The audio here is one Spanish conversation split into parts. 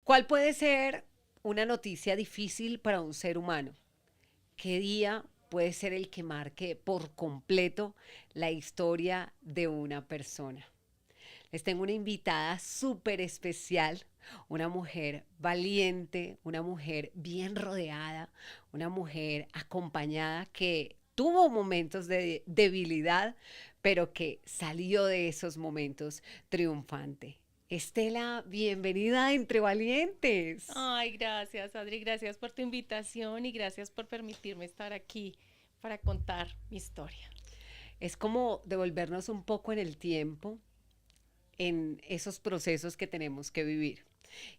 ¿Cuál puede ser una noticia difícil para un ser humano? ¿Qué día puede ser el que marque por completo la historia de una persona? Les tengo una invitada súper especial, una mujer valiente, una mujer bien rodeada, una mujer acompañada que tuvo momentos de debilidad, pero que salió de esos momentos triunfante. Estela, bienvenida a Entre Valientes. Ay, gracias, Adri, gracias por tu invitación y gracias por permitirme estar aquí para contar mi historia. Es como devolvernos un poco en el tiempo, en esos procesos que tenemos que vivir.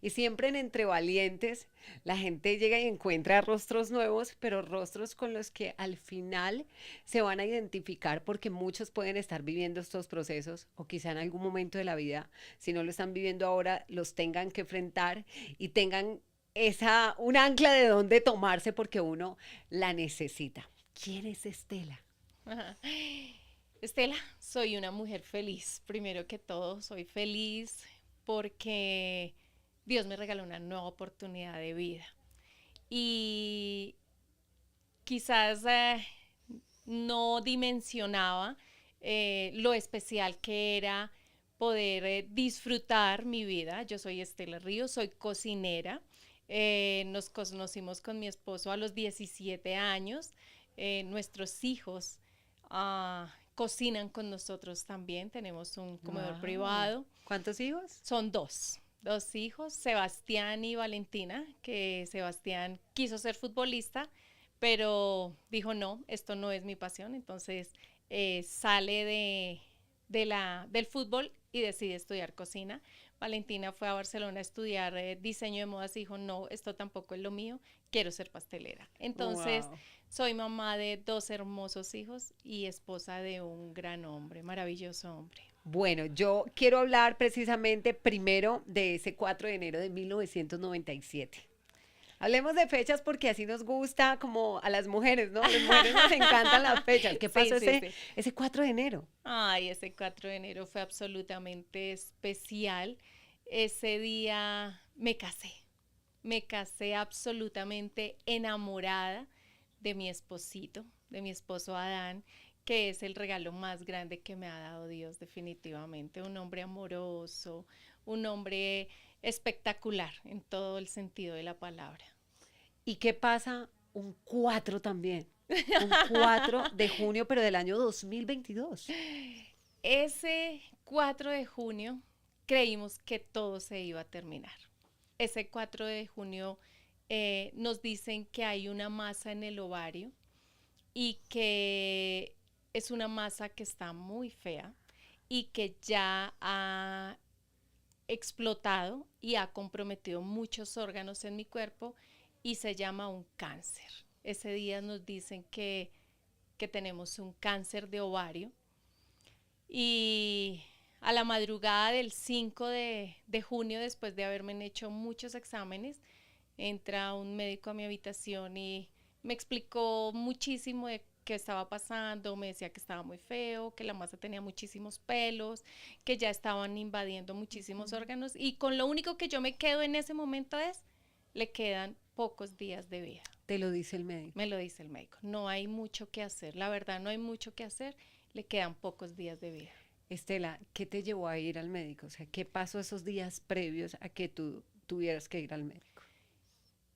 Y siempre en Entre Valientes, la gente llega y encuentra rostros nuevos, pero rostros con los que al final se van a identificar porque muchos pueden estar viviendo estos procesos o quizá en algún momento de la vida, si no lo están viviendo ahora, los tengan que enfrentar y tengan un ancla de dónde tomarse porque uno la necesita. ¿Quién es Estela? Ajá. Estela, soy una mujer feliz. Primero que todo, soy feliz porque Dios me regaló una nueva oportunidad de vida. Y quizás no dimensionaba lo especial que era poder disfrutar mi vida. Yo soy Estela Ríos, soy cocinera. Nos conocimos con mi esposo a los 17 años. Nuestros hijos cocinan con nosotros también. Tenemos un comedor Wow. privado. ¿Cuántos hijos? Son dos hijos, Sebastián y Valentina, que Sebastián quiso ser futbolista, pero dijo no, esto no es mi pasión, entonces sale del fútbol y decide estudiar cocina. Valentina fue a Barcelona a estudiar diseño de modas y dijo no, esto tampoco es lo mío, quiero ser pastelera. Entonces Wow. soy mamá de dos hermosos hijos y esposa de un gran hombre, maravilloso hombre. Bueno, yo quiero hablar precisamente primero de ese 4 de enero de 1997. Hablemos de fechas porque así nos gusta como a las mujeres, ¿no? A las mujeres nos encantan las fechas. ¿Qué Sí, pasó sí, ese, sí. ese 4 de enero? Ay, ese 4 de enero fue absolutamente especial. Ese día me casé absolutamente enamorada de mi esposito, de mi esposo Adán, que es el regalo más grande que me ha dado Dios definitivamente. Un hombre amoroso, un hombre espectacular en todo el sentido de la palabra. ¿Y qué pasa un 4 también? Un 4 de junio, pero del año 2022. Ese 4 de junio creímos que todo se iba a terminar. Ese 4 de junio nos dicen que hay una masa en el ovario y que es una masa que está muy fea y que ya ha explotado y ha comprometido muchos órganos en mi cuerpo y se llama un cáncer. Ese día nos dicen que tenemos un cáncer de ovario y a la madrugada del 5 de junio, después de haberme hecho muchos exámenes, entra un médico a mi habitación y me explicó muchísimo de qué estaba pasando, me decía que estaba muy feo, que la masa tenía muchísimos pelos, que ya estaban invadiendo muchísimos órganos y con lo único que yo me quedo en ese momento es, le quedan pocos días de vida. Te lo dice el médico. Me lo dice el médico. No hay mucho que hacer, la verdad no hay mucho que hacer, le quedan pocos días de vida. Estela, ¿qué te llevó a ir al médico? O sea, ¿qué pasó esos días previos a que tú tuvieras que ir al médico?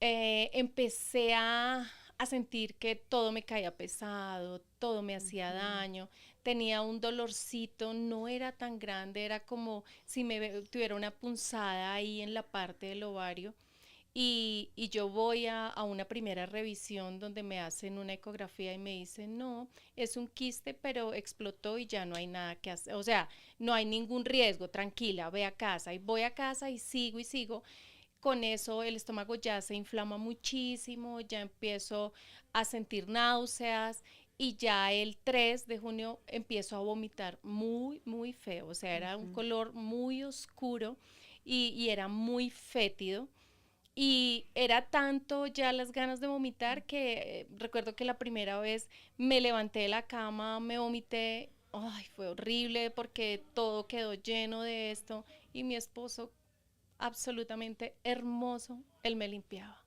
Empecé a sentir que todo me caía pesado, todo me hacía Ujú. daño, tenía un dolorcito, no era tan grande, era como si tuviera una punzada ahí en la parte del ovario. Y yo voy a una primera revisión donde me hacen una ecografía y me dicen, no, es un quiste, pero explotó y ya no hay nada que hacer. O sea, no hay ningún riesgo, tranquila, ve a casa. Y voy a casa y sigo y sigo. Con eso el estómago ya se inflama muchísimo, ya empiezo a sentir náuseas y ya el 3 de junio empiezo a vomitar muy, muy feo. O sea, era un Ujú. color muy oscuro y era muy fétido. Y era tanto ya las ganas de vomitar que recuerdo que la primera vez me levanté de la cama, me vomité. Ay, fue horrible porque todo quedó lleno de esto. Y mi esposo absolutamente hermoso, él me limpiaba.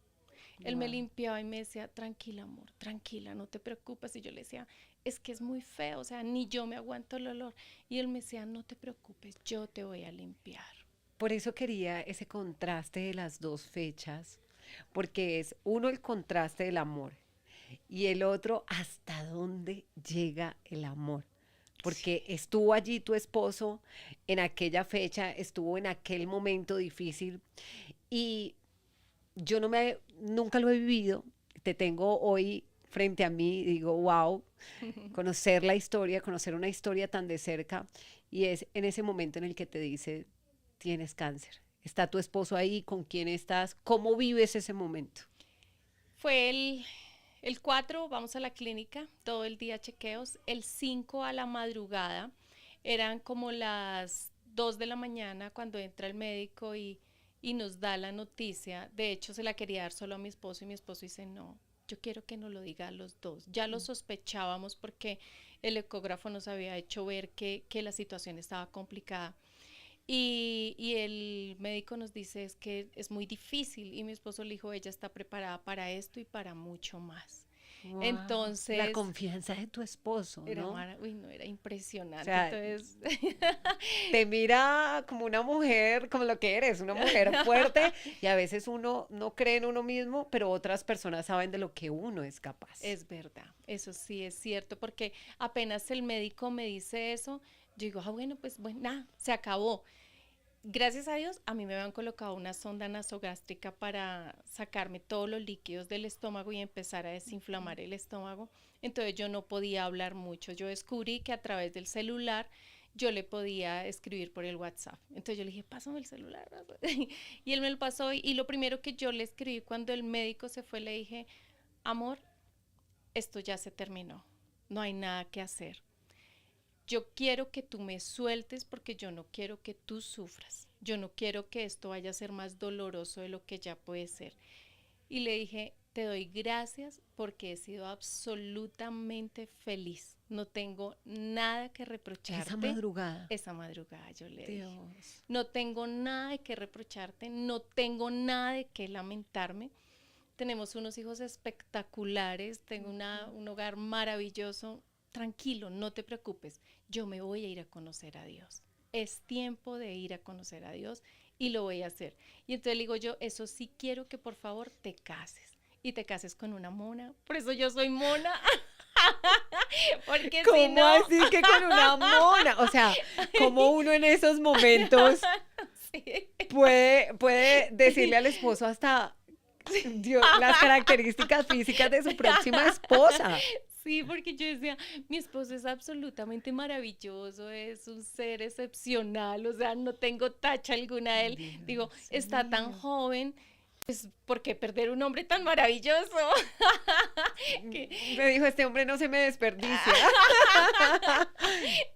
Él me Wow. limpiaba y me decía, tranquila, amor, tranquila, no te preocupes. Y yo le decía, es que es muy feo, o sea, ni yo me aguanto el olor. Y él me decía, no te preocupes, yo te voy a limpiar. Por eso quería ese contraste de las dos fechas, porque es uno el contraste del amor y el otro hasta dónde llega el amor. Porque Sí. estuvo allí tu esposo en aquella fecha, estuvo en aquel momento difícil y yo nunca lo he vivido. Te tengo hoy frente a mí y digo, wow, conocer la historia, conocer una historia tan de cerca y es en ese momento en el que te dice, tienes cáncer. Está tu esposo ahí, con quién estás, cómo vives ese momento. Fue el 4 vamos a la clínica, todo el día chequeos. El 5 a la madrugada, eran como las 2 de la mañana cuando entra el médico y nos da la noticia. De hecho, se la quería dar solo a mi esposo y mi esposo dice, no, yo quiero que nos lo diga a los dos. Ya lo sospechábamos porque el ecógrafo nos había hecho ver que la situación estaba complicada. Y el médico nos dice es que es muy difícil y mi esposo le dijo, ella está preparada para esto y para mucho más. Wow, la Entonces, confianza de tu esposo, ¿no? uy, no, era O impresionante. sea, Entonces, te mira como una mujer, como lo que eres, una mujer fuerte y a veces uno no cree en uno mismo, pero otras personas saben de lo que uno es capaz. es verdad, eso sí es cierto, porque apenas el médico me dice eso, yo digo, ah, bueno, pues bueno, nada, se acabó. Gracias a Dios, a mí me habían colocado una sonda nasogástrica para sacarme todos los líquidos del estómago y empezar a desinflamar el estómago. Entonces yo no podía hablar mucho. Yo descubrí que a través del celular yo le podía escribir por el WhatsApp. Entonces yo le dije, pásame el celular. Y él me lo pasó y lo primero que yo le escribí cuando el médico se fue, le dije, amor, esto ya se terminó. No hay nada que hacer. Yo quiero que tú me sueltes porque yo no quiero que tú sufras. Yo no quiero que esto vaya a ser más doloroso de lo que ya puede ser. Y le dije, te doy gracias porque he sido absolutamente feliz. No tengo nada que Esa reprocharte. madrugada. Esa madrugada yo le dije, Dios. no tengo nada de que reprocharte, no tengo nada de que lamentarme. Tenemos unos hijos espectaculares, tengo un hogar maravilloso. Tranquilo, no te preocupes, yo me voy a ir a conocer a Dios. Es tiempo de ir a conocer a Dios y lo voy a hacer. Y entonces le digo yo, eso sí quiero que por favor te cases. Y te cases con una mona. Por eso yo soy mona. Porque si ¿Cómo no... así que con una mona? O sea, como uno en esos momentos sí. puede decirle al esposo hasta Dios, las características físicas de su próxima esposa. Sí, porque yo decía, mi esposo es absolutamente maravilloso, es un ser excepcional, o sea, no tengo tacha alguna de él. Digo, Dios está tan mío. joven, pues, ¿por qué perder un hombre tan maravilloso? que, Me dijo, este hombre no se me desperdicia.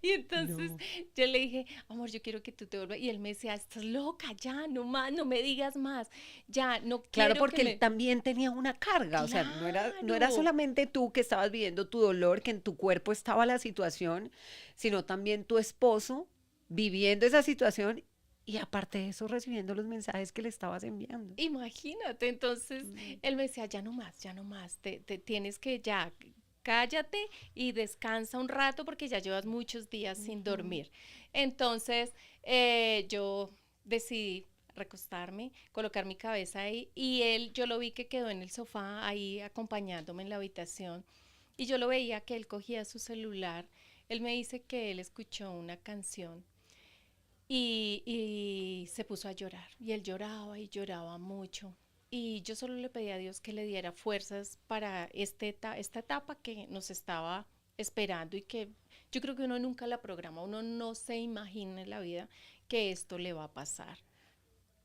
y entonces No. yo le dije, amor, yo quiero que tú te vuelvas. Y él me decía, estás loca, ya, no más, no me digas más, ya, no Claro, quiero que porque él me... también tenía una carga, o sea, no era Claro. solamente tú que estabas viviendo tu dolor, que en tu cuerpo estaba la situación, sino también tu esposo viviendo esa situación y aparte de eso recibiendo los mensajes que le estabas enviando. Imagínate, entonces Mm. él me decía, ya no más, te tienes que ya, cállate y descansa un rato porque ya llevas muchos días sin Ujú. dormir. Entonces yo decidí recostarme, colocar mi cabeza ahí y él, yo lo vi que quedó en el sofá ahí acompañándome en la habitación y yo lo veía que él cogía su celular. Él me dice que él escuchó una canción y se puso a llorar. Y él lloraba y lloraba mucho. Y yo solo le pedí a Dios que le diera fuerzas para esta etapa que nos estaba esperando y que yo creo que uno nunca la programa, uno no se imagina en la vida que esto le va a pasar.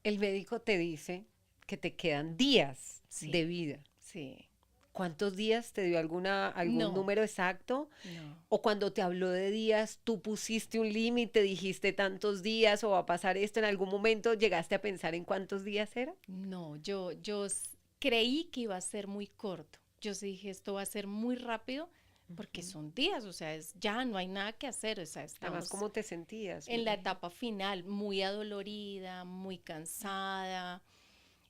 El médico te dice que te quedan días Sí, de vida. sí, ¿Cuántos días te dio algún no, número exacto? no. O cuando te habló de días, tú pusiste un límite, dijiste tantos días o va a pasar esto en algún momento, ¿llegaste a pensar en cuántos días era? No, creí que iba a ser muy corto. Yo sí dije, esto va a ser muy rápido, porque son días, o sea, ya no hay nada que hacer, o sea, Además, estamos ¿cómo te sentías? Me en la imagino. etapa final, muy adolorida, muy cansada.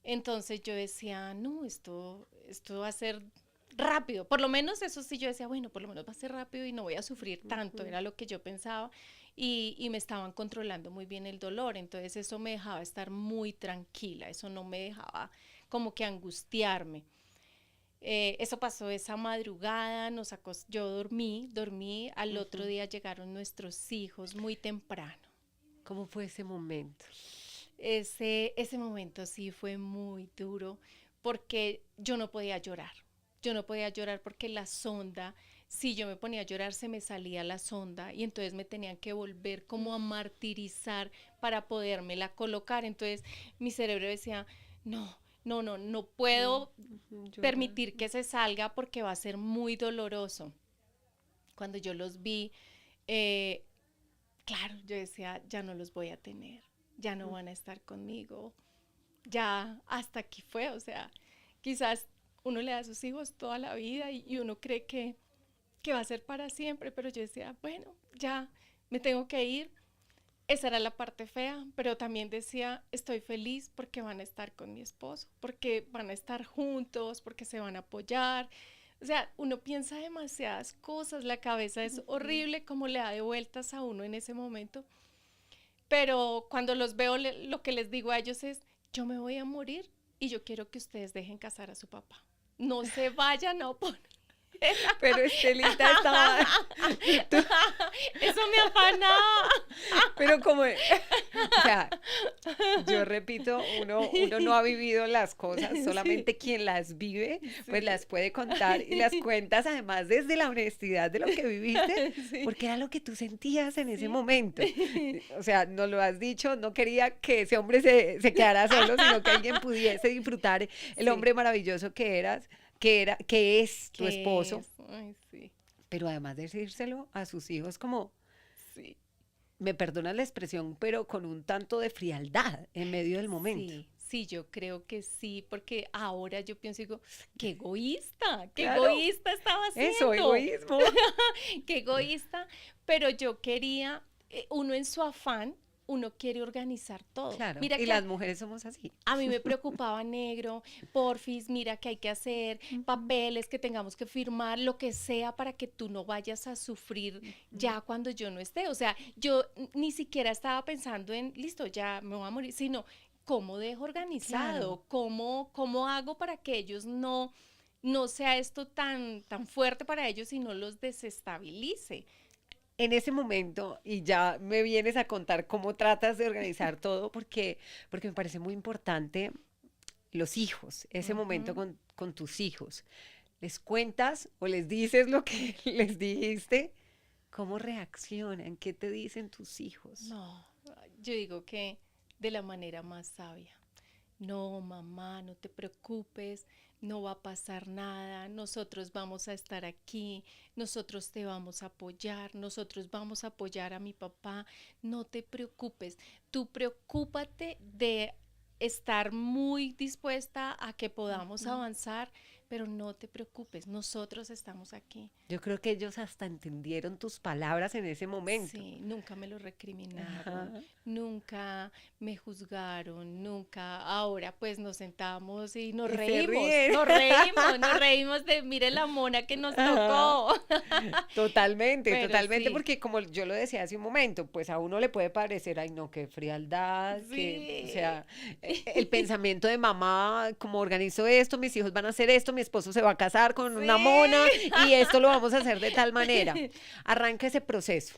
Entonces yo decía, no, esto va a ser rápido. Por lo menos eso sí yo decía, bueno, por lo menos va a ser rápido y no voy a sufrir tanto, Ujú. era lo que yo pensaba. Y me estaban controlando muy bien el dolor, entonces eso me dejaba estar muy tranquila, eso no me dejaba como que angustiarme. Eso pasó esa madrugada, yo dormí, al otro Ujú. día llegaron nuestros hijos muy temprano. ¿Cómo fue ese momento? Ese momento sí fue muy duro porque yo no podía llorar. Yo no podía llorar porque la sonda, si yo me ponía a llorar, se me salía la sonda y entonces me tenían que volver como a martirizar para podérmela colocar. Entonces mi cerebro decía, no, no Mm, puedo ujú, llorar. permitir que se salga porque va a ser muy doloroso. Cuando yo los vi, eh, claro, yo decía, ya no los voy a tener, ya no Mm. van a estar conmigo, ya hasta aquí fue, o sea, quizás uno le da a sus hijos toda la vida y uno cree que va a ser para siempre, pero yo decía, bueno, ya me tengo que ir. Esa era la parte fea, pero también decía, estoy feliz porque van a estar con mi esposo, porque van a estar juntos, porque se van a apoyar. O sea, uno piensa demasiadas cosas, la cabeza es Ujú. horrible como le da de vueltas a uno en ese momento, pero cuando los veo, lo que les digo a ellos es, yo me voy a morir y yo quiero que ustedes dejen casar a su papá. No se vayan a oponer. Pero Estelita estaba, tú- Eso me afanaba. pero como, o sea, yo repito, uno no ha vivido las cosas, Sí, solamente quien las vive, pues sí. las puede contar y las cuentas además desde la honestidad de lo que viviste, Sí, porque era lo que tú sentías en ese sí. momento. O sea, no lo has dicho, no quería que ese hombre se quedara solo, sino que alguien pudiese disfrutar el Sí, hombre maravilloso que eras, que es tu ¿qué esposo, es? Ay, sí, pero además de decírselo a sus hijos como sí. me perdonas la expresión, pero con un tanto de frialdad en medio del momento. Sí, sí, yo creo que sí, porque ahora yo pienso y digo, qué Claro, egoísta estaba eso, haciendo, egoísmo. qué egoísta, pero yo quería, uno en su afán, uno quiere organizar todo. Claro, Mira y que las mujeres somos así. a mí me preocupaba negro, porfis, mira que hay que hacer, Ujú, papeles que tengamos que firmar, lo que sea para que tú no vayas a sufrir ujú. ya cuando yo no esté. O sea, yo ni siquiera estaba pensando en, listo, ya me voy a morir, sino cómo dejo Claro. organizado, cómo hago para que ellos no sea esto tan fuerte para ellos y no los desestabilice. En ese momento, y ya me vienes a contar cómo tratas de organizar todo, porque me parece muy importante los hijos, ese momento Ujú. con tus hijos. ¿Les cuentas o les dices lo que les dijiste? ¿Cómo reaccionan? ¿Qué te dicen tus hijos? No, yo digo que de la manera más sabia. No, mamá, no te preocupes, no va a pasar nada, nosotros vamos a estar aquí, nosotros te vamos a apoyar, nosotros vamos a apoyar a mi papá, no te preocupes, tú preocúpate de estar muy dispuesta a que podamos Ujú. avanzar, pero no te preocupes, nosotros estamos aquí. Yo creo que ellos hasta entendieron tus palabras en ese momento. Sí, nunca me lo recriminaron, Ajá. nunca me juzgaron, nunca. Ahora pues nos sentamos y Y se ríen. nos reímos de mire la mona que nos Ajá. tocó. Totalmente, Pero totalmente, sí, porque como yo lo decía hace un momento, pues a uno le puede parecer, ay no, qué frialdad, que, o sí. sea, el pensamiento de mamá, como organizo esto, mis hijos van a hacer esto, mi esposo se va a casar con una mona Sí. y esto lo vamos a hacer de tal manera. Arranca ese proceso.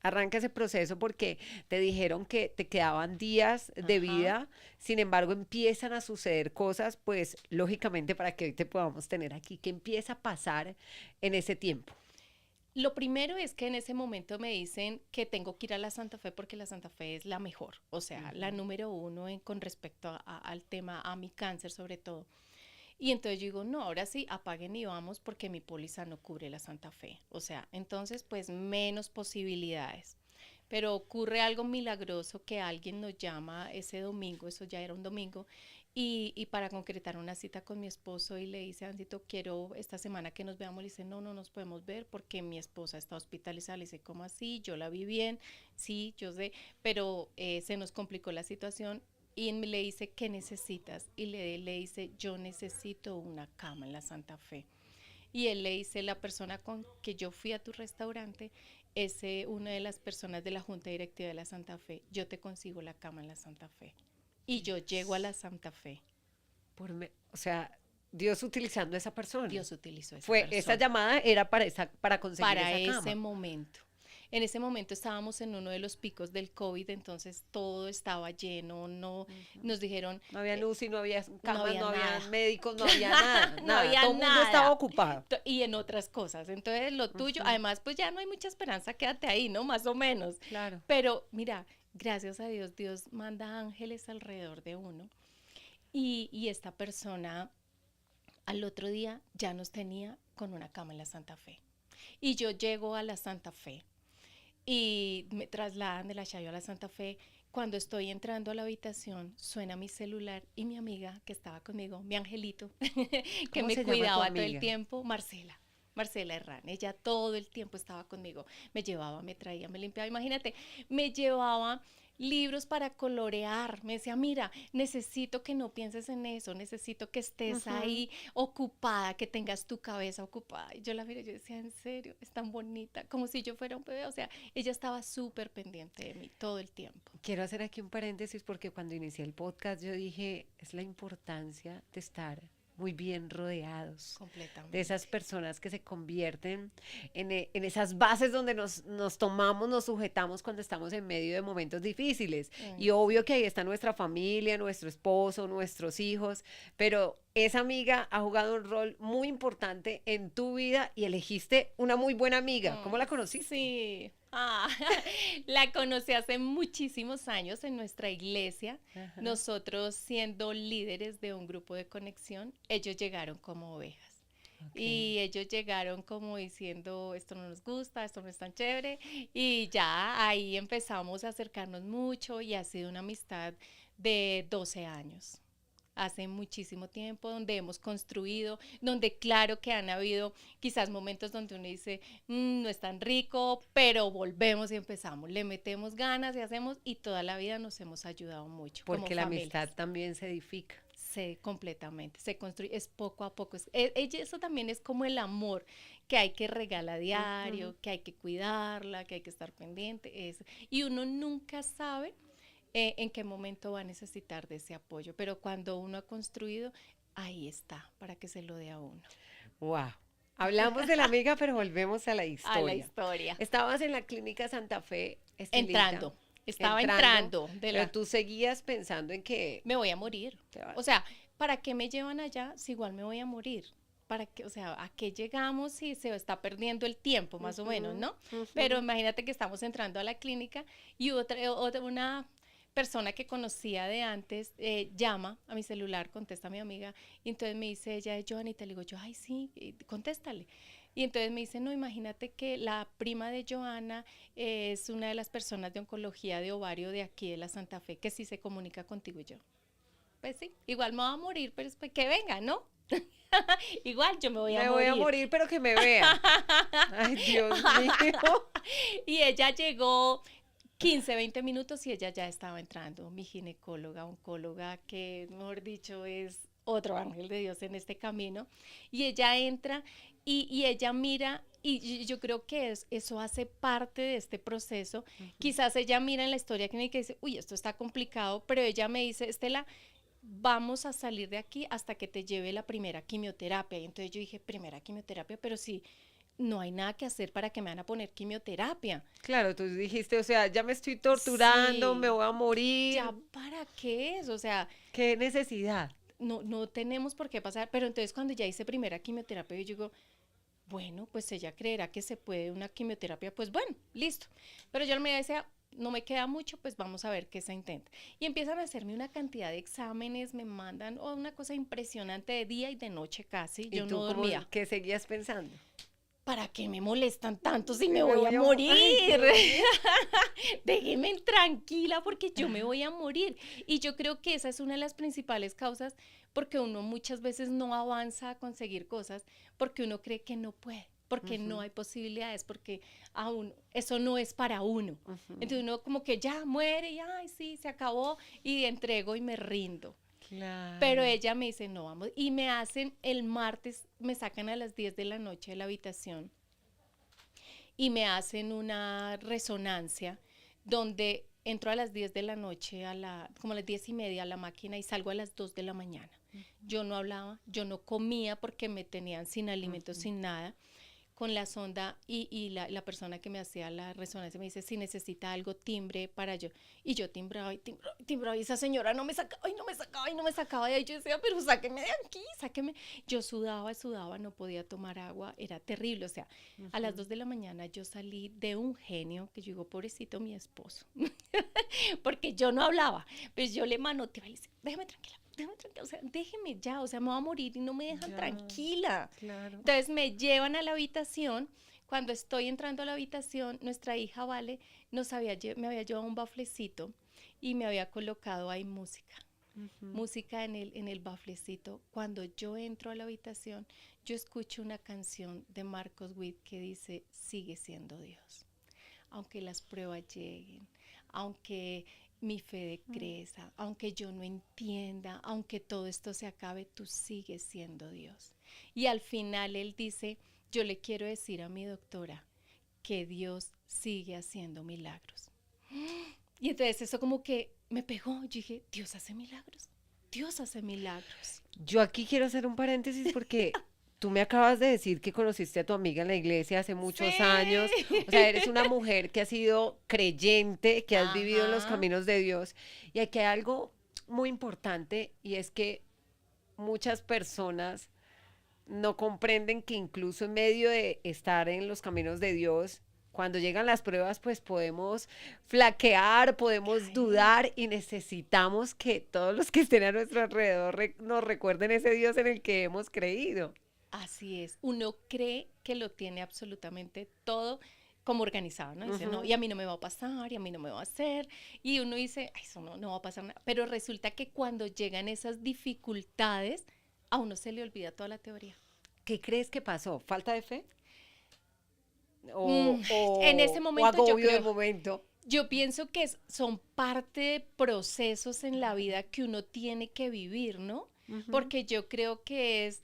Arranca ese proceso porque te dijeron que te quedaban días de Ajá. vida, sin embargo empiezan a suceder cosas, pues lógicamente para que hoy te podamos tener aquí, ¿qué empieza a pasar en ese tiempo? Lo primero es que en ese momento me dicen que tengo que ir a la Santa Fe porque la Santa Fe es la mejor, o sea, la Ujú. número uno con respecto al tema, a mi cáncer sobre todo. Y entonces yo digo, no, ahora sí, apaguen y vamos porque mi póliza no cubre la Santa Fe. O sea, entonces pues menos posibilidades. Pero ocurre algo milagroso que alguien nos llama ese domingo, eso ya era un domingo, Y para concretar una cita con mi esposo y le dice, Ancito, quiero esta semana que nos veamos. Le dice, no, no nos podemos ver porque mi esposa está hospitalizada. Le dice, ¿cómo así? Yo la vi bien, sí, yo sé, pero se nos complicó la situación. Y le dice, ¿qué necesitas? Y le dice, yo necesito una cama en la Santa Fe. Y él le dice, la persona con que yo fui a tu restaurante es una de las personas de la Junta Directiva de la Santa Fe. Yo te consigo la cama en la Santa Fe. Y yo llego a la Santa Fe. O sea, Dios utilizando a esa persona. Dios utilizó a esa Esa persona. llamada era para conseguir Para esa ese cama. momento. En ese momento estábamos en uno de los picos del COVID, entonces todo estaba lleno, no, nos dijeron... No había UCI, no había camas, no había había médicos, no había nada, no nada. había Todo el mundo estaba ocupado. Y en otras cosas. Entonces lo tuyo, además pues ya no hay mucha esperanza, quédate ahí, ¿no? Más o menos. Claro. Pero mira, gracias a Dios, Dios manda ángeles alrededor de uno. Y esta persona al otro día ya nos tenía con una cama en la Santa Fe. Y yo llego a la Santa Fe y me trasladan de la Chayo a la Santa Fe. Cuando estoy entrando a la habitación, suena mi celular y mi amiga que estaba conmigo, mi angelito, que me cuidaba todo el tiempo, Marcela Herrán, ella todo el tiempo estaba conmigo, me llevaba, me traía, me limpiaba, imagínate, me llevaba libros para colorear, me decía, mira, necesito que no pienses en eso, necesito que estés ahí ocupada, que tengas tu cabeza ocupada. Y yo la miré, yo decía, en serio, es tan bonita, como si yo fuera un bebé, o sea, ella estaba súper pendiente de mí todo el tiempo. Quiero hacer aquí un paréntesis porque cuando inicié el podcast yo dije, es la importancia de estar muy bien rodeados de esas personas que se convierten en esas bases donde nos tomamos, nos sujetamos cuando estamos en medio de momentos difíciles. Y obvio que ahí está nuestra familia, nuestro esposo, nuestros hijos, pero esa amiga ha jugado un rol muy importante en tu vida y elegiste una muy buena amiga. ¿Cómo la conociste? Sí. La conocí hace muchísimos años en nuestra iglesia. Ajá. Nosotros siendo líderes de un grupo de conexión, ellos llegaron como ovejas. Okay. Y ellos llegaron como diciendo, esto no nos gusta, esto no es tan chévere. Y ya ahí empezamos a acercarnos mucho y ha sido una amistad de 12 años. Hace muchísimo tiempo, donde hemos construido, donde claro que han habido quizás momentos donde uno dice, no es tan rico, pero volvemos y empezamos, le metemos ganas y hacemos, y toda la vida nos hemos ayudado mucho. Porque la amistad también se edifica. Sí, completamente, se construye, es poco a poco, eso también es como el amor, que hay que regalar a diario, que hay que cuidarla, que hay que estar pendiente, y uno nunca sabe en qué momento va a necesitar de ese apoyo, pero cuando uno ha construido, ahí está, para que se lo dé a uno. Wow. Hablamos de la amiga, pero volvemos a la historia. A la historia. Estabas en la clínica Santa Fe, Estelita. Estaba entrando. Pero tú seguías pensando en que... Me voy a morir. O sea, ¿para qué me llevan allá si igual me voy a morir? ¿Para qué? O sea, ¿a qué llegamos si se está perdiendo el tiempo, más o menos, no? Pero imagínate que estamos entrando a la clínica y una persona que conocía de antes llama a mi celular, contesta a mi amiga, y entonces me dice ella, Joanita, le digo yo, ay sí, contéstale. Y entonces me dice, no, imagínate que la prima de Joana es una de las personas de oncología de ovario de aquí de la Santa Fe, que sí se comunica contigo. Y yo, pues sí, igual me voy a morir, pero es que venga, ¿no? Igual yo me voy a morir. Me voy a morir, pero que me vea. Ay, Dios mío. Y ella llegó 15, 20 minutos y ella ya estaba entrando, mi ginecóloga, oncóloga, que mejor dicho es otro ángel de Dios en este camino, y ella entra y ella mira, y yo creo que eso hace parte de este proceso. Quizás ella mira en la historia clínica y dice, uy, esto está complicado, pero ella me dice, Estela, vamos a salir de aquí hasta que te lleve la primera quimioterapia. Y entonces yo dije, primera quimioterapia, pero sí, no hay nada que hacer para que me van a poner quimioterapia. Claro, tú dijiste, o sea, ya me estoy torturando, sí, me voy a morir. ¿Ya para qué es? O sea, ¿qué necesidad? No tenemos por qué pasar, pero entonces cuando ya hice primera quimioterapia, yo digo, bueno, pues ella creerá que se puede una quimioterapia, pues bueno, listo. Pero yo me decía, no me queda mucho, pues vamos a ver qué se intenta. Y empiezan a hacerme una cantidad de exámenes, me mandan una cosa impresionante de día y de noche casi, yo no dormía. ¿Qué seguías pensando? ¿para qué me molestan tanto si me Me voy a voy a morir? ay, Dios mío. Déjenme tranquila porque yo me Ajá. voy a morir. Y yo creo que esa es una de las principales causas porque uno muchas veces no avanza a conseguir cosas porque uno cree que no puede, porque no Ujú, hay posibilidades, porque aún eso no es para uno. ujú. Entonces uno como que ya muere y ay, sí, se acabó y entrego y me rindo. Pero Claro. ella me dice, no, vamos, y me hacen el martes, me sacan a las 10 de la noche de la habitación y me hacen una resonancia donde entro a las 10 de la noche, como a las 10:30 a la máquina y salgo a las 2 de la mañana. Yo no hablaba, yo no comía porque me tenían sin alimentos, Ujú. sin nada con la sonda y la persona que me hacía la resonancia me dice si necesita algo, timbre para yo. Y yo timbraba y timbraba y timbraba y esa señora no me sacaba y no me sacaba y no me sacaba de ahí. Yo decía, pero sáqueme de aquí, sáqueme. Yo sudaba, sudaba, no podía tomar agua, era terrible. O sea, a las Ujú. 2 de la mañana yo salí de un genio que yo digo, pobrecito mi esposo, porque yo no hablaba. Pues yo le manoteaba y le decía, déjame tranquila, o sea, déjeme ya, o sea, me voy a morir y no me dejan Ya, tranquila. claro. Entonces me llevan a la habitación. Cuando estoy entrando a la habitación, nuestra hija Vale me había llevado un baflecito y me había colocado ahí música. Ujú. Música en el baflecito. Cuando yo entro a la habitación, yo escucho una canción de Marcos Witt que dice, sigue siendo Dios. Aunque las pruebas lleguen, aunque mi fe decreza, aunque yo no entienda, aunque todo esto se acabe, tú sigues siendo Dios. Y al final él dice, yo le quiero decir a mi doctora que Dios sigue haciendo milagros. Y entonces eso como que me pegó, yo dije, Dios hace milagros, Dios hace milagros. Yo aquí quiero hacer un paréntesis porque tú me acabas de decir que conociste a tu amiga en la iglesia hace muchos años. Sí. O sea, eres una mujer que ha sido creyente, que has vivido en los Ajá. caminos de Dios. Y aquí hay algo muy importante y es que muchas personas no comprenden que incluso en medio de estar en los caminos de Dios, cuando llegan las pruebas, pues podemos flaquear, podemos Caer. dudar y necesitamos que todos los que estén a nuestro alrededor nos recuerden ese Dios en el que hemos creído. Así es, uno cree que lo tiene absolutamente todo como organizado, ¿no? Dice, no, Ujú. y a mí no me va a pasar, y a mí no me va a hacer, y uno dice, ay, eso no, no va a pasar nada, pero resulta que cuando llegan esas dificultades, a uno se le olvida toda la teoría. ¿Qué crees que pasó? ¿Falta de fe? Mm, en ese ¿O momento yo agobio del creo, momento? yo pienso que son parte de procesos en la vida que uno tiene que vivir, ¿no? Ujú. Porque yo creo que es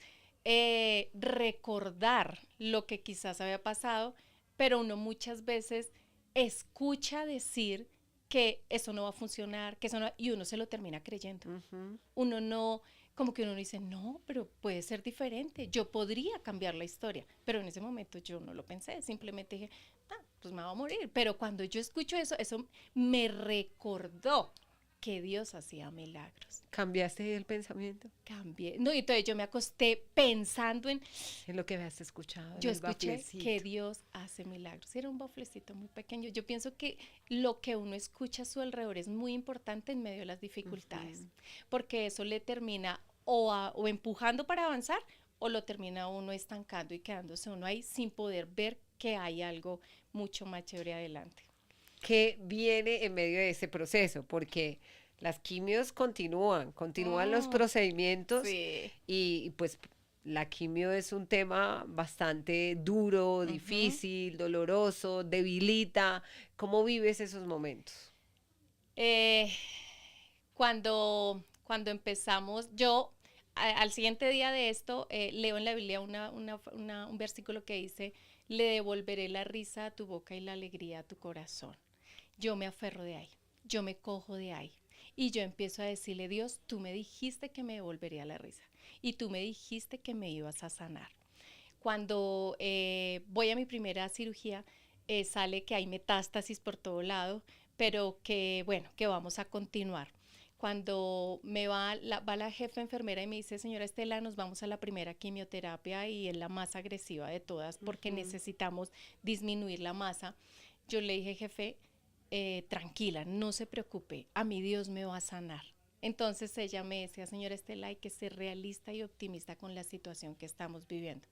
recordar lo que quizás había pasado, pero uno muchas veces escucha decir que eso no va a funcionar, que eso no, y uno se lo termina creyendo. Ujú. Uno no, como que uno dice, no, pero puede ser diferente, yo podría cambiar la historia, pero en ese momento yo no lo pensé, simplemente dije, ah, pues me va a morir, pero cuando yo escucho eso, eso me recordó que Dios hacía milagros. ¿Cambiaste el pensamiento Cambié, no, y entonces yo me acosté pensando en, en lo que habías escuchado en yo el escuché que baflecito? Dios hace milagros. Era un baflecito muy pequeño. Yo pienso que lo que uno escucha a su alrededor es muy importante en medio de las dificultades, Ujú. porque eso le termina o empujando para avanzar o lo termina uno estancando y quedándose uno ahí sin poder ver que hay algo mucho más chévere adelante. ¿Qué viene en medio de ese proceso? Porque las quimios continúan los Mm, procedimientos sí. y pues la quimio es un tema bastante duro, Ujú. difícil, doloroso, debilita. ¿Cómo vives esos momentos? Eh, cuando empezamos, yo al siguiente día de esto leo en la Biblia un versículo que dice, le devolveré la risa a tu boca y la alegría a tu corazón. Yo me aferro de ahí, yo me cojo de ahí y yo empiezo a decirle, Dios, tú me dijiste que me devolvería la risa y tú me dijiste que me ibas a sanar. Cuando voy a mi primera cirugía, sale que hay metástasis por todo lado, pero que bueno, que vamos a continuar. Cuando va la jefa enfermera y me dice, señora Estela, nos vamos a la primera quimioterapia y es la más agresiva de todas porque Ujú. necesitamos disminuir la masa. Yo le dije, jefe, tranquila, no se preocupe, a mi Dios me va a sanar. Entonces ella me decía, señora Estela, hay que ser realista y optimista con la situación que estamos viviendo.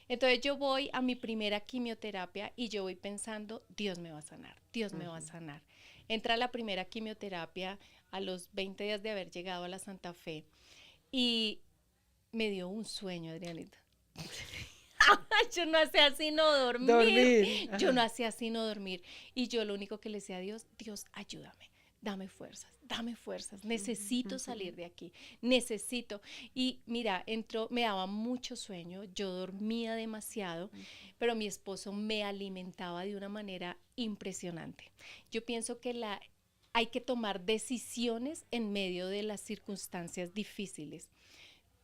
Entonces yo voy a mi primera quimioterapia y yo voy pensando, Dios me va a sanar, Dios me va a sanar. Entra la primera quimioterapia a los 20 días de haber llegado a la Santa Fe y me dio un sueño, Adrianita. Yo no hacía sino dormir. Yo no hacía sino dormir. Y yo lo único que le decía a Dios, Dios, ayúdame, dame fuerzas, necesito salir de aquí, necesito. Y mira, me daba mucho sueño, yo dormía demasiado, pero mi esposo me alimentaba de una manera impresionante. Yo pienso que hay que tomar decisiones en medio de las circunstancias difíciles.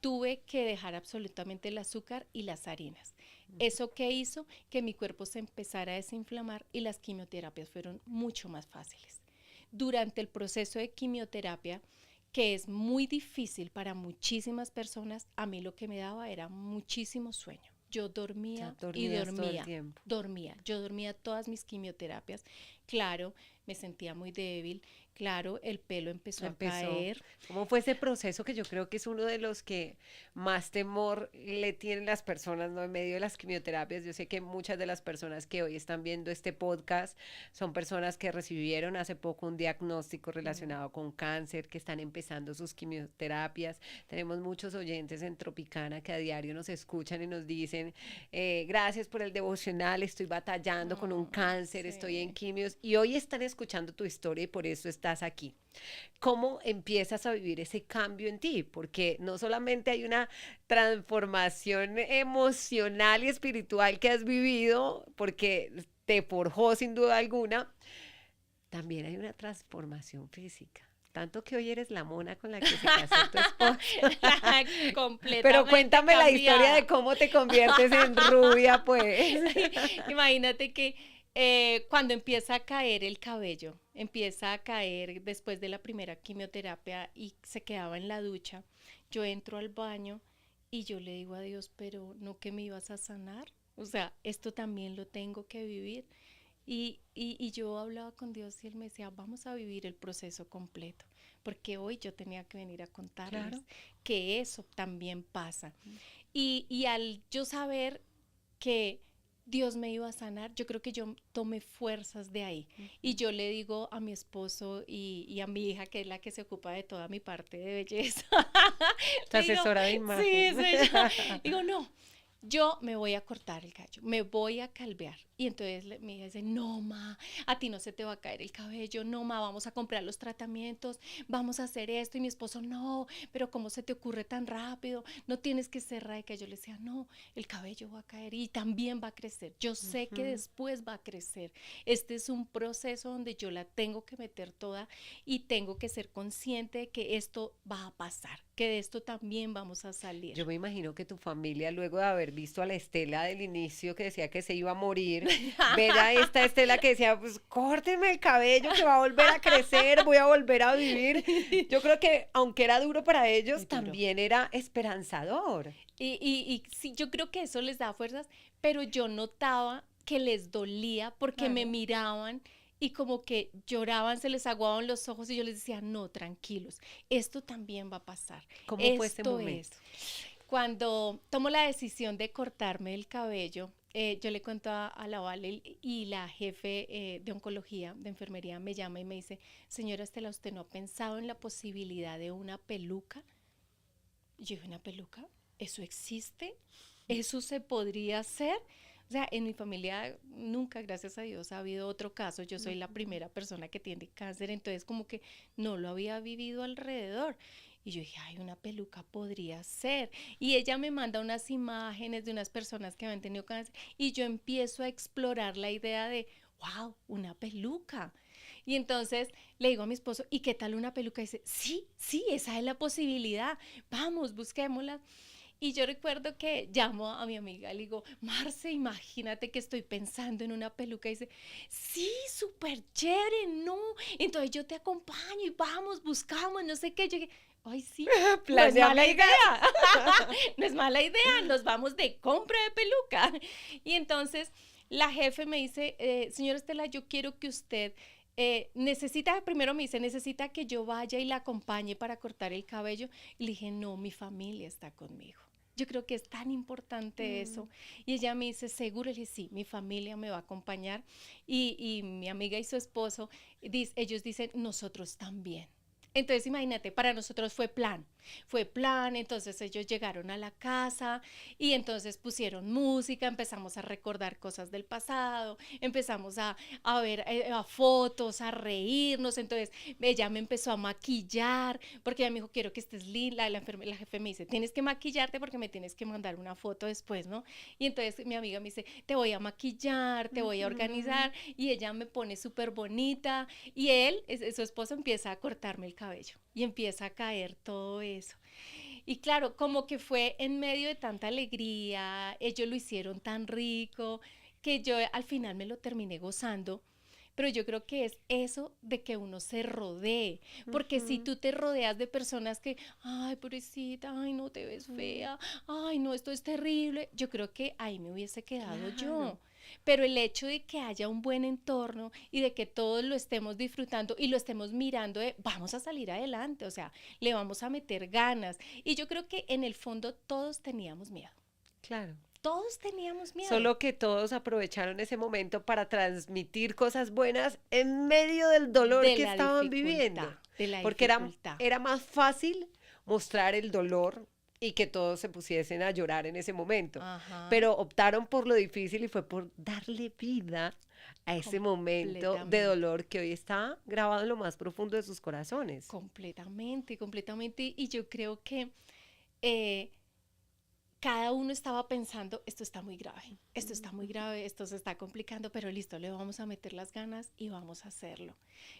Tuve que dejar absolutamente el azúcar y las harinas. ¿Eso qué hizo? Que mi cuerpo se empezara a desinflamar y las quimioterapias fueron mucho más fáciles. Durante el proceso de quimioterapia, que es muy difícil para muchísimas personas, a mí lo que me daba era muchísimo sueño. Yo dormía y dormía. Yo dormía todas mis quimioterapias. Claro, me sentía muy débil. Claro, el pelo empezó a caer. ¿Cómo fue ese proceso que yo creo que es uno de los que más temor le tienen las personas, ¿no? En medio de las quimioterapias. Yo sé que muchas de las personas que hoy están viendo este podcast son personas que recibieron hace poco un diagnóstico relacionado con cáncer, que están empezando sus quimioterapias. Tenemos muchos oyentes en Tropicana que a diario nos escuchan y nos dicen, gracias por el devocional, estoy batallando con un cáncer, estoy en quimios, y hoy están escuchando tu historia y por eso estás aquí. ¿Cómo empiezas a vivir ese cambio en ti? Porque no solamente hay una transformación emocional y espiritual que has vivido, porque te forjó sin duda alguna, también hay una transformación física. Tanto que hoy eres la mona con la que se casó tu esposo. Completamente. Pero cuéntame la historia de cómo te conviertes en rubia, pues. Imagínate que cuando empieza a caer el cabello, empieza a caer después de la primera quimioterapia y se quedaba en la ducha, yo entro al baño y yo le digo a Dios, pero ¿no que me ibas a sanar? O sea, esto también lo tengo que vivir. Y yo hablaba con Dios y Él me decía, vamos a vivir el proceso completo, porque hoy yo tenía que venir a contarles que eso también pasa. Y al yo saber que Dios me iba a sanar, yo creo que yo tomé fuerzas de ahí. Y yo le digo a mi esposo y a mi hija, que es la que se ocupa de toda mi parte de belleza. Tu asesora de imagen. Sí, soy yo. Digo, no, yo me voy a cortar el cabello, me voy a calvear. Y entonces mi hija dice, no, ma, a ti no se te va a caer el cabello, no, ma, vamos a comprar los tratamientos, vamos a hacer esto. Y mi esposo, no, pero ¿cómo se te ocurre tan rápido? No tienes que ser radical. Yo le decía, no, el cabello va a caer y también va a crecer. Yo sé que después va a crecer. Este es un proceso donde yo la tengo que meter toda y tengo que ser consciente de que esto va a pasar, que de esto también vamos a salir. Yo me imagino que tu familia, luego de haber visto a la Estela del inicio que decía que se iba a morir, ver a esta Estela que decía, pues córtenme el cabello que va a volver a crecer, voy a volver a vivir. Yo creo que aunque era duro para ellos, también era esperanzador. Y sí, yo creo que eso les da fuerzas, pero yo notaba que les dolía porque me miraban y como que lloraban, se les aguaban los ojos y yo les decía, no, tranquilos, esto también va a pasar. ¿Cómo fue ese momento? Cuando tomo la decisión de cortarme el cabello, yo le cuento a la Vale y la jefe de oncología, de enfermería, me llama y me dice, señora Estela, ¿usted no ha pensado en la posibilidad de una peluca? Y yo dije, ¿una peluca? ¿Eso existe? ¿Eso se podría hacer? O sea, en mi familia nunca, gracias a Dios, ha habido otro caso. Yo soy la primera persona que tiene cáncer, entonces como que no lo había vivido alrededor. Y yo dije, ay, una peluca podría ser. Y ella me manda unas imágenes de unas personas que habían tenido cáncer y yo empiezo a explorar la idea de, wow, una peluca. Y entonces le digo a mi esposo, ¿y qué tal una peluca? Y dice, sí, esa es la posibilidad. Vamos, busquémosla. Y yo recuerdo que llamo a mi amiga, le digo, Marce, imagínate que estoy pensando en una peluca. Y dice, sí, súper chévere, no. Entonces yo te acompaño y vamos, buscamos, no sé qué. Yo dije, ay, sí, no es mala idea. No es mala idea, nos vamos de compra de peluca. Y entonces la jefe me dice, señora Estela, yo quiero que usted... primero me dice, necesita que yo vaya y la acompañe para cortar el cabello. Y le dije, no, mi familia está conmigo. Yo creo que es tan importante eso. Y ella me dice, seguro, le dije, sí, mi familia me va a acompañar. Y mi amiga y su esposo, ellos dicen, nosotros también. Entonces, imagínate, para nosotros fue plan, entonces ellos llegaron a la casa y entonces pusieron música, empezamos a recordar cosas del pasado, empezamos a ver a fotos, a reírnos, entonces ella me empezó a maquillar, porque ella me dijo, quiero que estés linda, la jefe me dice, tienes que maquillarte porque me tienes que mandar una foto después, ¿no? Y entonces mi amiga me dice, te voy a maquillar, te voy a organizar, y ella me pone súper bonita, y su esposo empieza a cortarme el cabello y empieza a caer todo eso. Y claro, como que fue en medio de tanta alegría, ellos lo hicieron tan rico, que yo al final me lo terminé gozando. Pero yo creo que es eso de que uno se rodee, porque si tú te rodeas de personas que, ay, pobrecita, ay, no te ves fea, ay, no, esto es terrible, yo creo que ahí me hubiese quedado yo. Pero el hecho de que haya un buen entorno y de que todos lo estemos disfrutando y lo estemos mirando de vamos a salir adelante, o sea, le vamos a meter ganas. Y yo creo que en el fondo todos teníamos miedo. Claro. Todos teníamos miedo. Solo que todos aprovecharon ese momento para transmitir cosas buenas en medio del dolor que estaban viviendo. Porque era más fácil mostrar el dolor y que todos se pusiesen a llorar en ese momento. Pero optaron por lo difícil y fue por darle vida a ese momento de dolor que hoy está grabado en lo más profundo de sus corazones. Completamente. Y yo creo que cada uno estaba pensando, esto está muy grave, esto se está complicando, pero listo, le vamos a meter las ganas y vamos a hacerlo.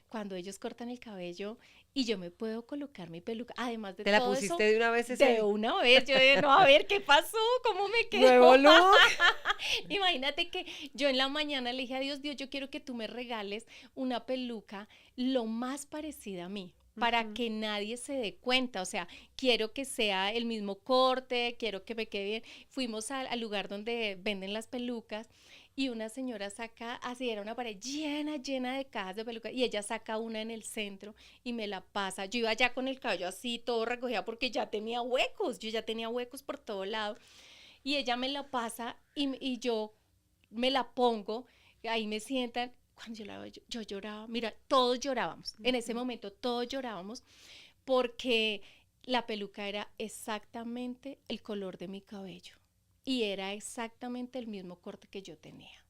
Cuando ellos cortan el cabello y yo me puedo colocar mi peluca, además de todo eso. ¿Te la pusiste de una vez? De una vez, yo dije, no, a ver, ¿qué pasó? ¿Cómo me quedó? Nuevo look. Imagínate que yo en la mañana le dije a Dios, yo quiero que tú me regales una peluca lo más parecida a mí, para que nadie se dé cuenta, o sea, quiero que sea el mismo corte, quiero que me quede bien. Fuimos al lugar donde venden las pelucas y una señora saca, así era una pared llena de cajas de pelucas y ella saca una en el centro y me la pasa. Yo iba ya con el cabello así, todo recogido porque ya tenía huecos, yo ya tenía huecos por todo lado y ella me la pasa y yo me la pongo, ahí me sientan. Cuando yo la veo, yo lloraba, mira, todos llorábamos, en ese momento todos llorábamos porque la peluca era exactamente el color de mi cabello y era exactamente el mismo corte que yo tenía.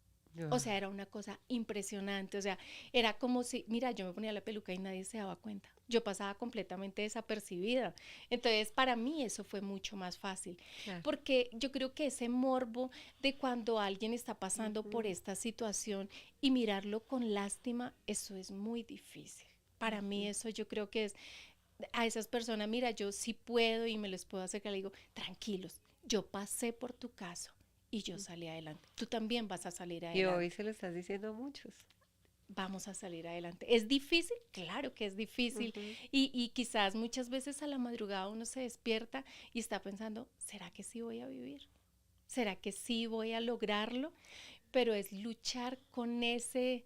O sea, era una cosa impresionante, o sea, era como si, mira, yo me ponía la peluca y nadie se daba cuenta, yo pasaba completamente desapercibida, entonces para mí eso fue mucho más fácil, porque yo creo que ese morbo de cuando alguien está pasando por esta situación y mirarlo con lástima, eso es muy difícil, para mí eso yo creo que es, a esas personas, mira, yo sí puedo y me les puedo acercar, le digo, tranquilos, yo pasé por tu caso, y yo salí adelante. Tú también vas a salir adelante. Y hoy se lo estás diciendo a muchos. Vamos a salir adelante. ¿Es difícil? Claro que es difícil. Y quizás muchas veces a la madrugada uno se despierta y está pensando, ¿será que sí voy a vivir? ¿Será que sí voy a lograrlo? Pero es luchar con ese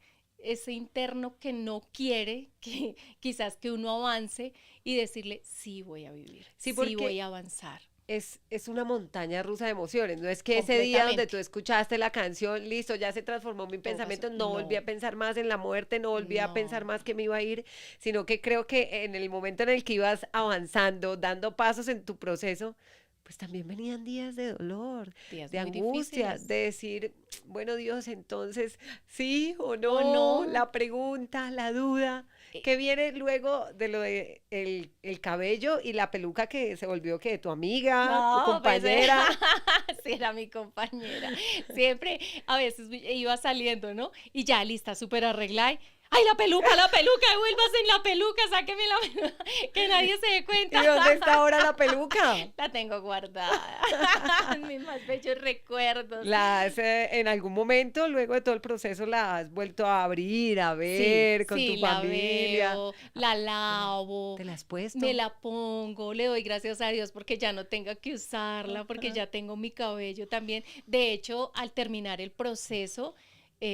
interno que no quiere, que quizás que uno avance y decirle, sí voy a vivir, sí voy a avanzar. Es una montaña rusa de emociones, no es que ese día donde tú escuchaste la canción, listo, ya se transformó mi pensamiento, no volví a pensar más en la muerte, no volví a pensar más que me iba a ir, sino que creo que en el momento en el que ibas avanzando, dando pasos en tu proceso, pues también venían días de dolor, de angustia, de decir, bueno, Dios, entonces, ¿sí o no? La pregunta, la duda, que viene luego de lo de el cabello y la peluca que se volvió que tu amiga, tu compañera. Pues, sí, era mi compañera. Siempre, a veces iba saliendo, ¿no? Y ya lista, súper arreglada. ¡Ay, la peluca! ¡Vuelvas en la peluca! ¡Sáqueme la peluca! ¡Que nadie se dé cuenta! ¿Y dónde está ahora la peluca? La tengo guardada. Mis más bellos recuerdos. En algún momento, luego de todo el proceso, la has vuelto a abrir, a ver con tu familia. La lavo. ¿Te la has puesto? Me la pongo, le doy gracias a Dios porque ya no tengo que usarla, porque ya tengo mi cabello también. De hecho, al terminar el proceso,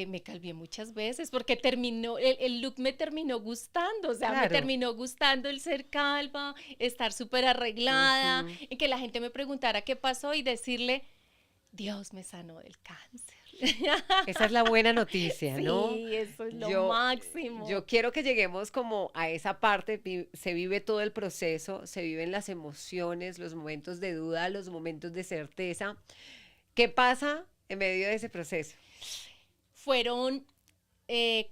me calvié muchas veces porque el look me terminó gustando, o sea, me Claro. terminó gustando el ser calva, estar súper arreglada, Ujú. y que la gente me preguntara qué pasó y decirle, Dios me sanó del cáncer. Esa es la buena noticia, ¿no? Sí, eso es lo Yo, máximo. yo quiero que lleguemos como a esa parte, se vive todo el proceso, se viven las emociones, los momentos de duda, los momentos de certeza. ¿Qué pasa en medio de ese proceso? Fueron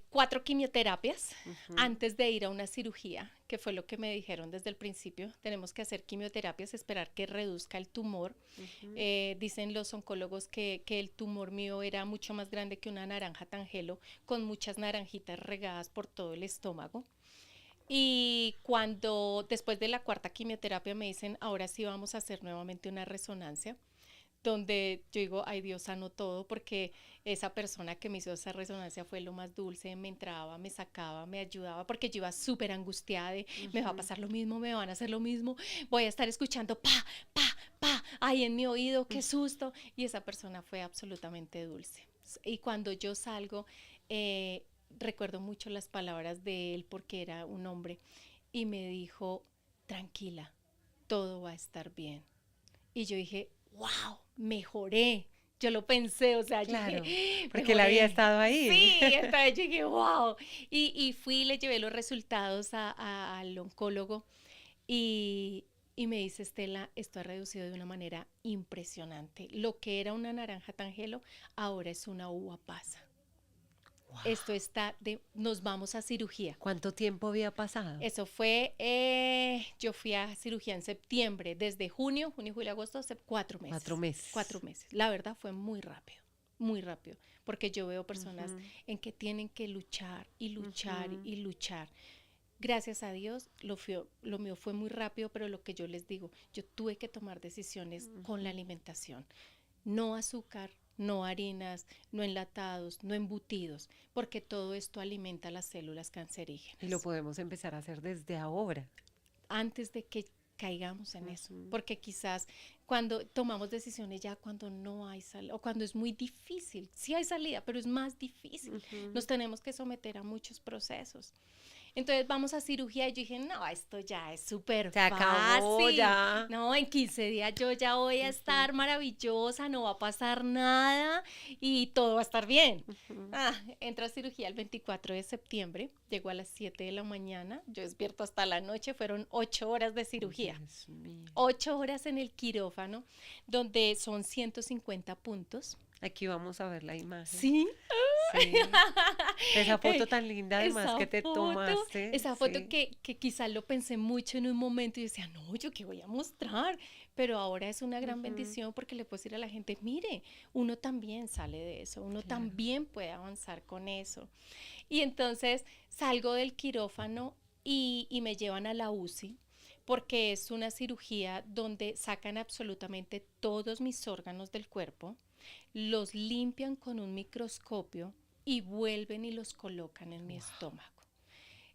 4 quimioterapias Ujú. antes de ir a una cirugía, que fue lo que me dijeron desde el principio. Tenemos que hacer quimioterapias, esperar que reduzca el tumor. Ujú. Dicen los oncólogos que el tumor mío era mucho más grande que una naranja tangelo, con muchas naranjitas regadas por todo el estómago. Y cuando después de la 4ª quimioterapia me dicen, ahora sí vamos a hacer nuevamente una resonancia, donde yo digo, ay, Dios sanó todo, porque esa persona que me hizo esa resonancia fue lo más dulce, me entraba, me sacaba, me ayudaba, porque yo iba súper angustiada de, me va a Ujú. pasar lo mismo, me van a hacer lo mismo, voy a estar escuchando pa, pa, pa, ahí en mi oído, qué susto, y esa persona fue absolutamente dulce. Y cuando yo salgo, eh, recuerdo mucho las palabras de él, porque era un hombre, y me dijo, tranquila, todo va a estar bien. Y yo dije, wow, mejoré. Yo lo pensé, o sea, yo Claro, dije, porque él había mejoré. estado ahí. Sí, entonces yo dije, wow. Y fui, le llevé los resultados al oncólogo y, y me dice, Estela, esto ha reducido de una manera impresionante. Lo que era una naranja tangelo, ahora es una uva pasa. Esto está nos vamos a cirugía. ¿Cuánto tiempo había pasado? Eso fue, yo fui a cirugía en septiembre, desde junio, julio, agosto, 4 4 meses, meses. 4 meses. La verdad fue muy rápido, porque yo veo personas Ujú. en que tienen que luchar y luchar Ujú. y luchar. Gracias a Dios, lo mío fue muy rápido, pero lo que yo les digo, yo tuve que tomar decisiones con la Ujú. alimentación. No azúcar, no harinas, no enlatados, no embutidos, porque todo esto alimenta las células Y lo cancerígenas podemos empezar a hacer desde ahora. antes de que caigamos en eso, Ujú. porque quizás cuando tomamos decisiones ya cuando no hay salida o cuando es muy difícil, sí hay salida, pero es más difícil, Ujú. nos tenemos que someter a muchos procesos. Entonces vamos a cirugía y yo dije, no, esto ya es súper Se acabó fácil. ya. No, en 15 días yo ya voy a Ujú. estar maravillosa, no va a pasar nada y todo va a estar bien. Ujú. Entro a cirugía el 24 de septiembre, llego a las 7 de la mañana, yo despierto hasta la noche, fueron 8 horas de cirugía. Dios mío. 8 horas en el quirófano, donde son 150 puntos. Aquí vamos a ver la imagen. Sí. Sí. Esa foto tan linda además Esa que te foto, tomaste. esa foto Sí. que quizás lo pensé mucho en un momento y decía, no, yo qué voy a mostrar, pero ahora es una gran Ujú. bendición porque le puedo decir a la gente, mire, uno también sale de eso, uno Claro. también puede avanzar con eso. Y entonces salgo del quirófano y me llevan a la UCI porque es una cirugía donde sacan absolutamente todos mis órganos del cuerpo, los limpian con un microscopio y vuelven y los colocan en mi estómago.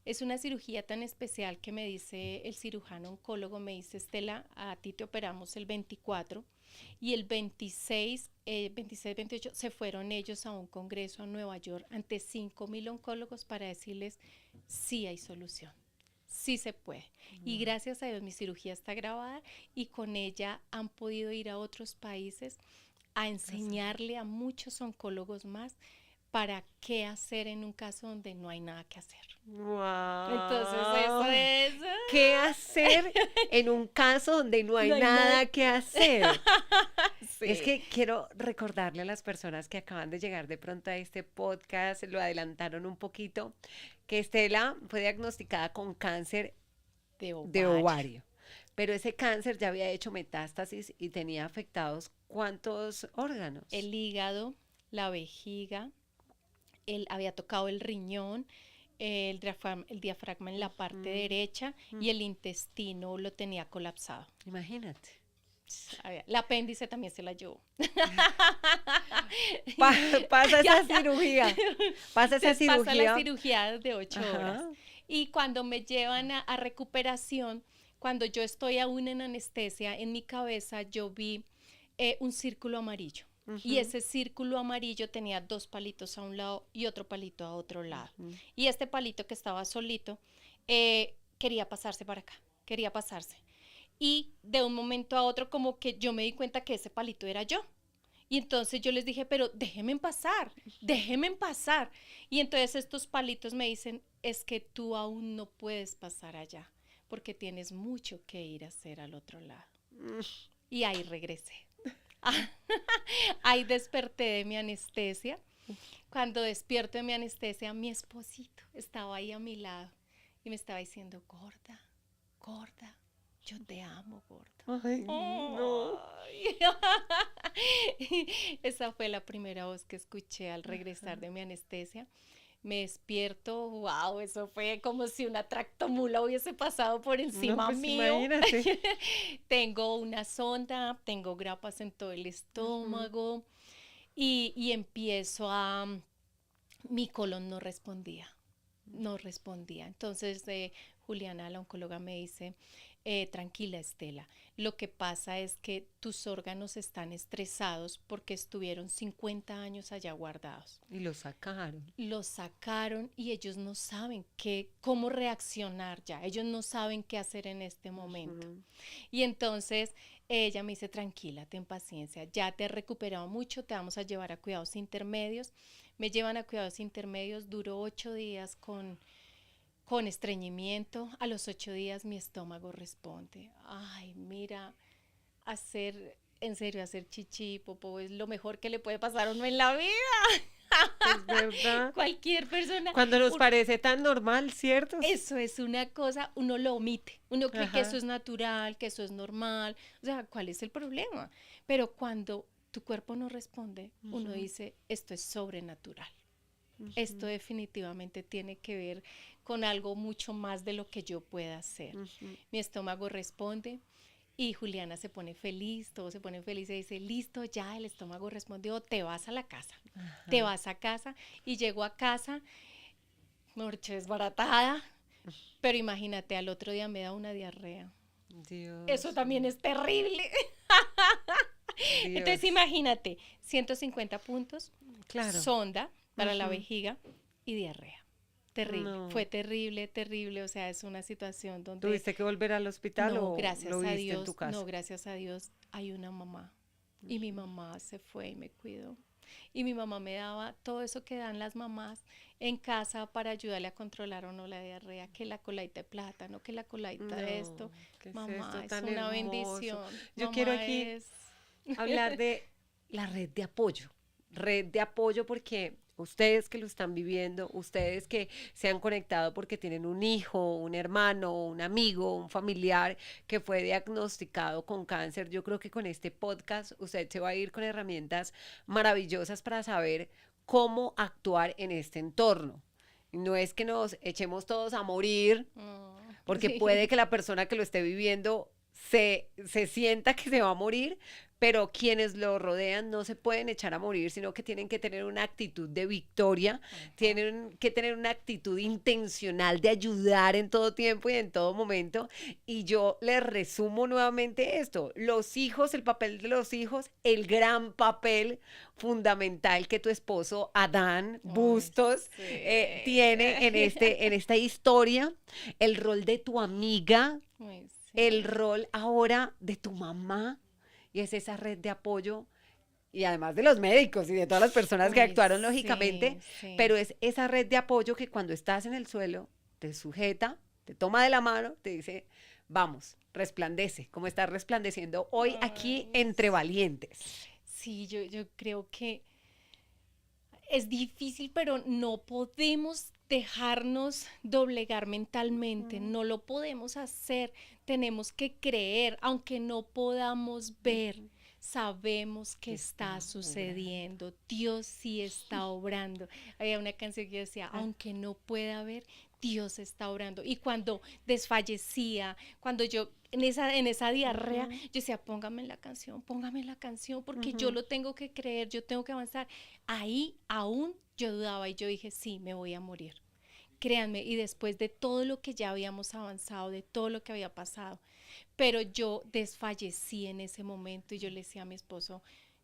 Es una cirugía tan especial que me dice el cirujano oncólogo, me dice, Estela, a ti te operamos el 24 y el 26, 28 se fueron ellos a un congreso a Nueva York ante 5,000 oncólogos para decirles, sí hay solución. Sí se puede. Y Wow. gracias a Dios mi cirugía está grabada y con ella han podido ir a otros países a enseñarle a muchos oncólogos más para qué hacer en un caso donde no hay nada que hacer. Entonces eso Wow. es... ¿Qué hacer en un caso donde no hay No hay nada. nada que hacer? Es Sí. que quiero recordarle a las personas que acaban de llegar de pronto a este podcast, lo adelantaron un poquito, que Estela fue diagnosticada con cáncer De de ovario. ovario, pero ese cáncer ya había hecho metástasis y tenía afectados ¿cuántos órganos? El hígado, la vejiga, él había tocado el riñón, el diafragma en la parte Ujú. derecha y el intestino lo tenía colapsado. Imagínate. El apéndice también se la llevó. Pasa esa Ya, ya. cirugía, pasa esa Se pasa la cirugía. cirugía de 8 horas. Ajá. Y cuando me llevan a recuperación, cuando yo estoy aún en anestesia, en mi cabeza yo vi un círculo amarillo. Y ese círculo amarillo tenía 2 palitos a un lado y otro palito a otro lado. Y este palito que estaba solito quería pasarse para acá, quería pasarse. Y de un momento a otro como que yo me di cuenta que ese palito era yo. Y entonces yo les dije, pero déjenme pasar, déjenme pasar. Y entonces estos palitos me dicen, es que tú aún no puedes pasar allá, porque tienes mucho que ir a hacer al otro lado. Y ahí regresé. Ahí desperté de mi anestesia. Cuando despierto de mi anestesia, mi esposito estaba ahí a mi lado y me estaba diciendo, gorda, gorda, yo te amo, gorda. Ay, no. Ay. Esa fue la primera voz que escuché al regresar de mi anestesia. Me despierto, wow, eso fue como si una tractomula hubiese pasado por encima No, pues mío. imagínate. Tengo una sonda, tengo grapas en todo el estómago y empiezo a... Mi colon no respondía, no respondía. Entonces Juliana, la oncóloga, me dice, tranquila Estela, lo que pasa es que tus órganos están estresados porque estuvieron 50 años allá guardados. Y lo sacaron. Los sacaron y ellos no saben cómo reaccionar ya, ellos no saben qué hacer en este momento. Y entonces ella me dice, tranquila, ten paciencia, ya te has recuperado mucho, te vamos a llevar a cuidados intermedios. Me llevan a cuidados intermedios, duró 8 días con estreñimiento. A los 8 días mi estómago responde. Ay, mira, en serio, hacer chichi, popó es lo mejor que le puede pasar a uno en la vida. Es verdad. Cualquier persona. Cuando nos parece tan normal, ¿cierto? Eso es una cosa, uno lo omite. Uno cree que Ajá. eso es natural, que eso es normal. O sea, ¿cuál es el problema? Pero cuando tu cuerpo no responde, uno dice, esto es sobrenatural. Esto definitivamente tiene que ver con algo mucho más de lo que yo pueda hacer. Mi estómago responde y Juliana se pone feliz, todos se ponen felices y dice, listo, ya el estómago respondió, te vas a la casa. Te vas a casa y llego a casa, morche desbaratada, pero imagínate, al otro día me da una diarrea. Dios. Eso también es terrible. Dios. Entonces imagínate, 150 puntos, Claro. sonda para la vejiga y diarrea. Terrible, No. fue terrible, terrible, o sea, es una situación donde... ¿Tuviste que volver al hospital No, o gracias lo a viste Dios, en tu casa? no, gracias a Dios hay una mamá y mi mamá se fue y me cuidó. Y mi mamá me daba todo eso que dan las mamás en casa para ayudarle a controlar o no la diarrea, que la colaita de plátano, que la colaita de esto. ¿Qué es Mamá, esto es tan una hermoso? bendición. Yo Mamá quiero aquí es... hablar de la red de apoyo. Red de apoyo porque ustedes que lo están viviendo, ustedes que se han conectado porque tienen un hijo, un hermano, un amigo, un familiar que fue diagnosticado con cáncer, yo creo que con este podcast usted se va a ir con herramientas maravillosas para saber cómo actuar en este entorno. No es que nos echemos todos a morir, porque sí. puede que la persona que lo esté viviendo se sienta que se va a morir, pero quienes lo rodean no se pueden echar a morir, sino que tienen que tener una actitud de victoria, tienen que tener una actitud intencional de ayudar en todo tiempo y en todo momento. Y yo les resumo nuevamente esto, los hijos, el papel de los hijos, el gran papel fundamental que tu esposo Adán Bustos sí. tiene en esta historia, el rol de tu amiga, Ay, sí. el rol ahora de tu mamá, y es esa red de apoyo, y además de los médicos y de todas las personas que Ay, actuaron sí, lógicamente, sí. pero es esa red de apoyo que cuando estás en el suelo te sujeta, te toma de la mano, te dice, vamos, resplandece, como estás resplandeciendo hoy aquí Ay, entre valientes. Sí, yo creo que es difícil, pero no podemos dejarnos doblegar mentalmente, no lo podemos hacer, tenemos que creer, aunque no podamos ver, sabemos que está sucediendo, Dios sí está obrando. Había una canción que decía, aunque no pueda ver, Dios está obrando. Y cuando desfallecía, cuando yo en esa diarrea, yo decía, póngame la canción, porque yo lo tengo que creer, yo tengo que avanzar. Ahí aún yo dudaba y yo dije, sí, me voy a morir. Créanme, y después de todo lo que ya habíamos avanzado, de todo lo que había pasado, pero yo desfallecí en ese momento y yo le decía a mi esposo,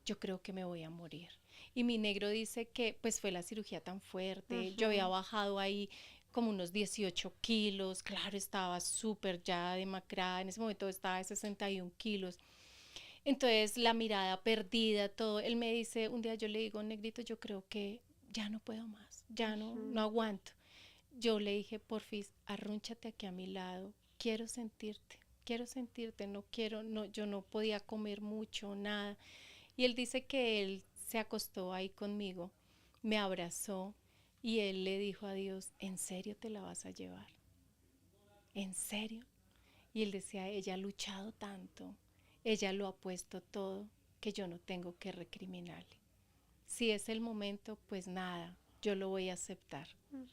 yo creo que me voy a morir. Y mi negro dice que pues fue la cirugía tan fuerte, yo había bajado ahí como unos 18 kilos, claro, estaba súper ya demacrada, en ese momento estaba de 61 kilos. Entonces la mirada perdida, todo. Él me dice, un día yo le digo, negrito, yo creo que ya no puedo más, ya no aguanto. Yo le dije, porfis, arrúnchate aquí a mi lado, quiero sentirte, no quiero, no, yo no podía comer mucho, nada. Y él dice que él se acostó ahí conmigo, me abrazó y él le dijo a Dios, ¿en serio te la vas a llevar? ¿En serio? Y él decía, ella ha luchado tanto, ella lo ha puesto todo, que yo no tengo que recriminarle. Si es el momento, pues nada, yo lo voy a aceptar.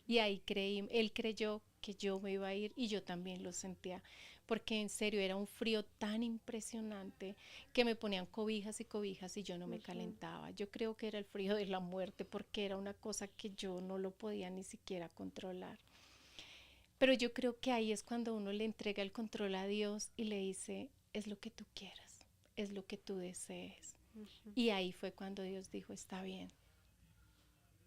Y ahí creí, él creyó que yo me iba a ir y yo también lo sentía, porque en serio era un frío tan impresionante que me ponían cobijas y cobijas y yo no me calentaba. Yo creo que era el frío de la muerte porque era una cosa que yo no lo podía ni siquiera controlar. Pero yo creo que ahí es cuando uno le entrega el control a Dios y le dice, es lo que tú quieras, es lo que tú desees. Y ahí fue cuando Dios dijo, está bien,